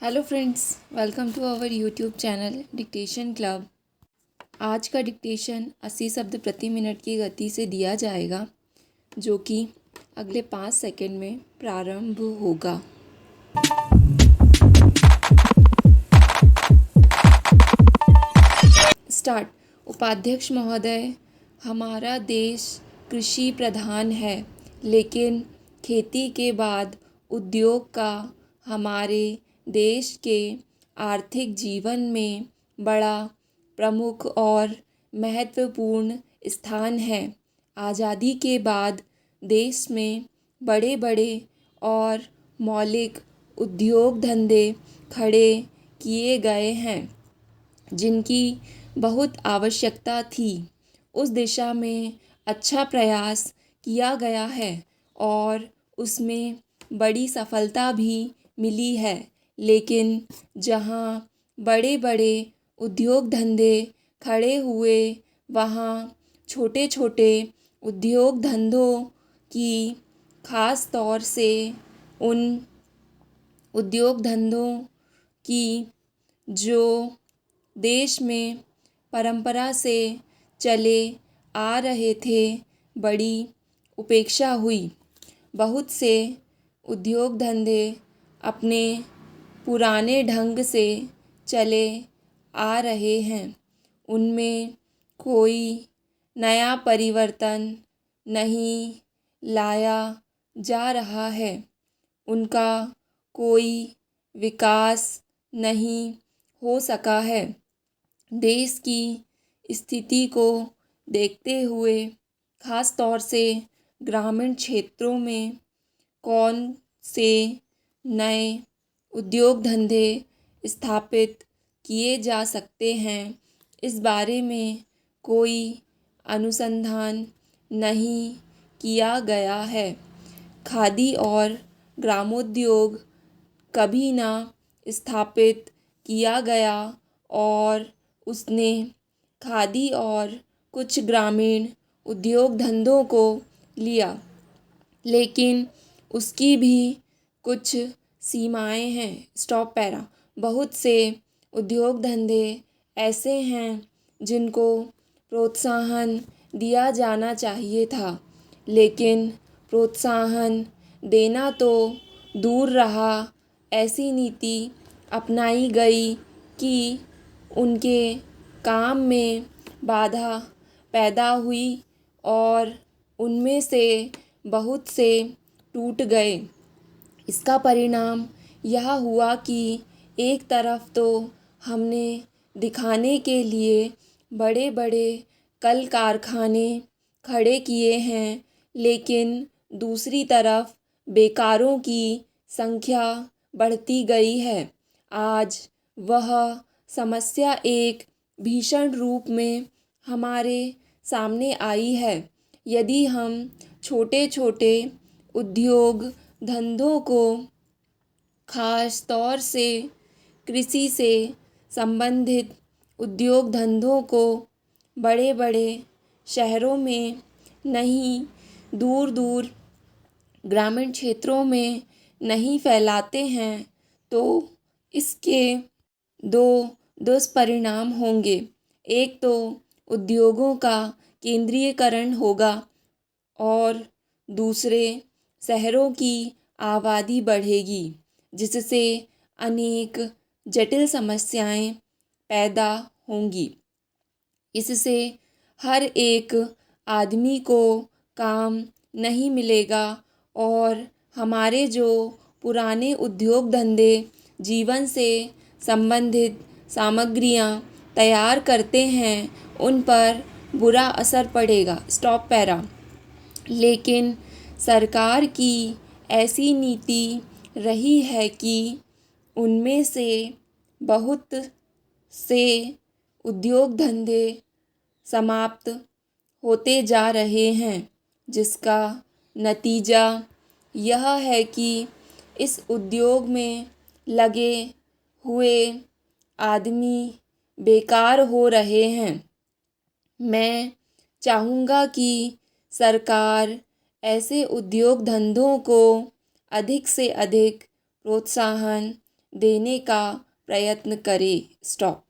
Hello friends, welcome to our YouTube channel dictation club. आज का dictation 80 शब्द प्रति मिनट की गति से दिया जाएगा, जो कि अगले 5 सेकंड में प्रारंभ होगा। स्टार्ट। उपाध्यक्ष महोदय, हमारा देश कृषि प्रधान है, लेकिन खेती के बाद उद्योग का हमारे देश के आर्थिक जीवन में बड़ा प्रमुख और महत्वपूर्ण स्थान है। आज़ादी के बाद देश में बड़े बड़े और मौलिक उद्योग धंधे खड़े किए गए हैं, जिनकी बहुत आवश्यकता थी। उस दिशा में अच्छा प्रयास किया गया है और उसमें बड़ी सफलता भी मिली है। लेकिन जहाँ बड़े बड़े उद्योग धंधे खड़े हुए, वहाँ छोटे छोटे उद्योग धंधों की ख़ास तौर से उन उद्योग धंधों की जो देश में परंपरा से चले आ रहे थे, बड़ी उपेक्षा हुई। बहुत से उद्योग धंधे अपने पुराने ढंग से चले आ रहे हैं, उनमें कोई नया परिवर्तन नहीं लाया जा रहा है, उनका कोई विकास नहीं हो सका है। देश की स्थिति को देखते हुए ख़ास तौर से ग्रामीण क्षेत्रों में कौन से नए उद्योग धंधे स्थापित किए जा सकते हैं, इस बारे में कोई अनुसंधान नहीं किया गया है। खादी और ग्रामोद्योग कभी ना स्थापित किया गया और उसने खादी और कुछ ग्रामीण उद्योग धंधों को लिया, लेकिन उसकी भी कुछ सीमाएं हैं। Stop para. बहुत से उद्योग धंधे ऐसे हैं जिनको प्रोत्साहन दिया जाना चाहिए था, लेकिन प्रोत्साहन देना तो दूर रहा, ऐसी नीति अपनाई गई कि उनके काम में बाधा पैदा हुई और उनमें से बहुत से टूट गए। इसका परिणाम यह हुआ कि एक तरफ तो हमने दिखाने के लिए बड़े बड़े कल कारखाने खड़े किए हैं, लेकिन दूसरी तरफ बेकारों की संख्या बढ़ती गई है। आज वह समस्या एक भीषण रूप में हमारे सामने आई है। यदि हम छोटे छोटे उद्योग धंधों को, खास तौर से कृषि से संबंधित उद्योग धंधों को बड़े बड़े शहरों में नहीं, दूर दूर ग्रामीण क्षेत्रों में नहीं फैलाते हैं, तो इसके दो दुष्परिणाम होंगे। एक तो उद्योगों का केंद्रीयकरण होगा और दूसरे शहरों की आबादी बढ़ेगी, जिससे अनेक जटिल समस्याएं पैदा होंगी। इससे हर एक आदमी को काम नहीं मिलेगा और हमारे जो पुराने उद्योग धंधे जीवन से संबंधित सामग्रियां तैयार करते हैं, उन पर बुरा असर पड़ेगा। Stop para. लेकिन सरकार की ऐसी नीति रही है कि उनमें से बहुत से उद्योग धंधे समाप्त होते जा रहे हैं, जिसका नतीजा यह है कि इस उद्योग में लगे हुए आदमी बेकार हो रहे हैं। मैं चाहूँगा कि सरकार ऐसे उद्योग धंधों को अधिक से अधिक प्रोत्साहन देने का प्रयत्न करें। स्टॉप।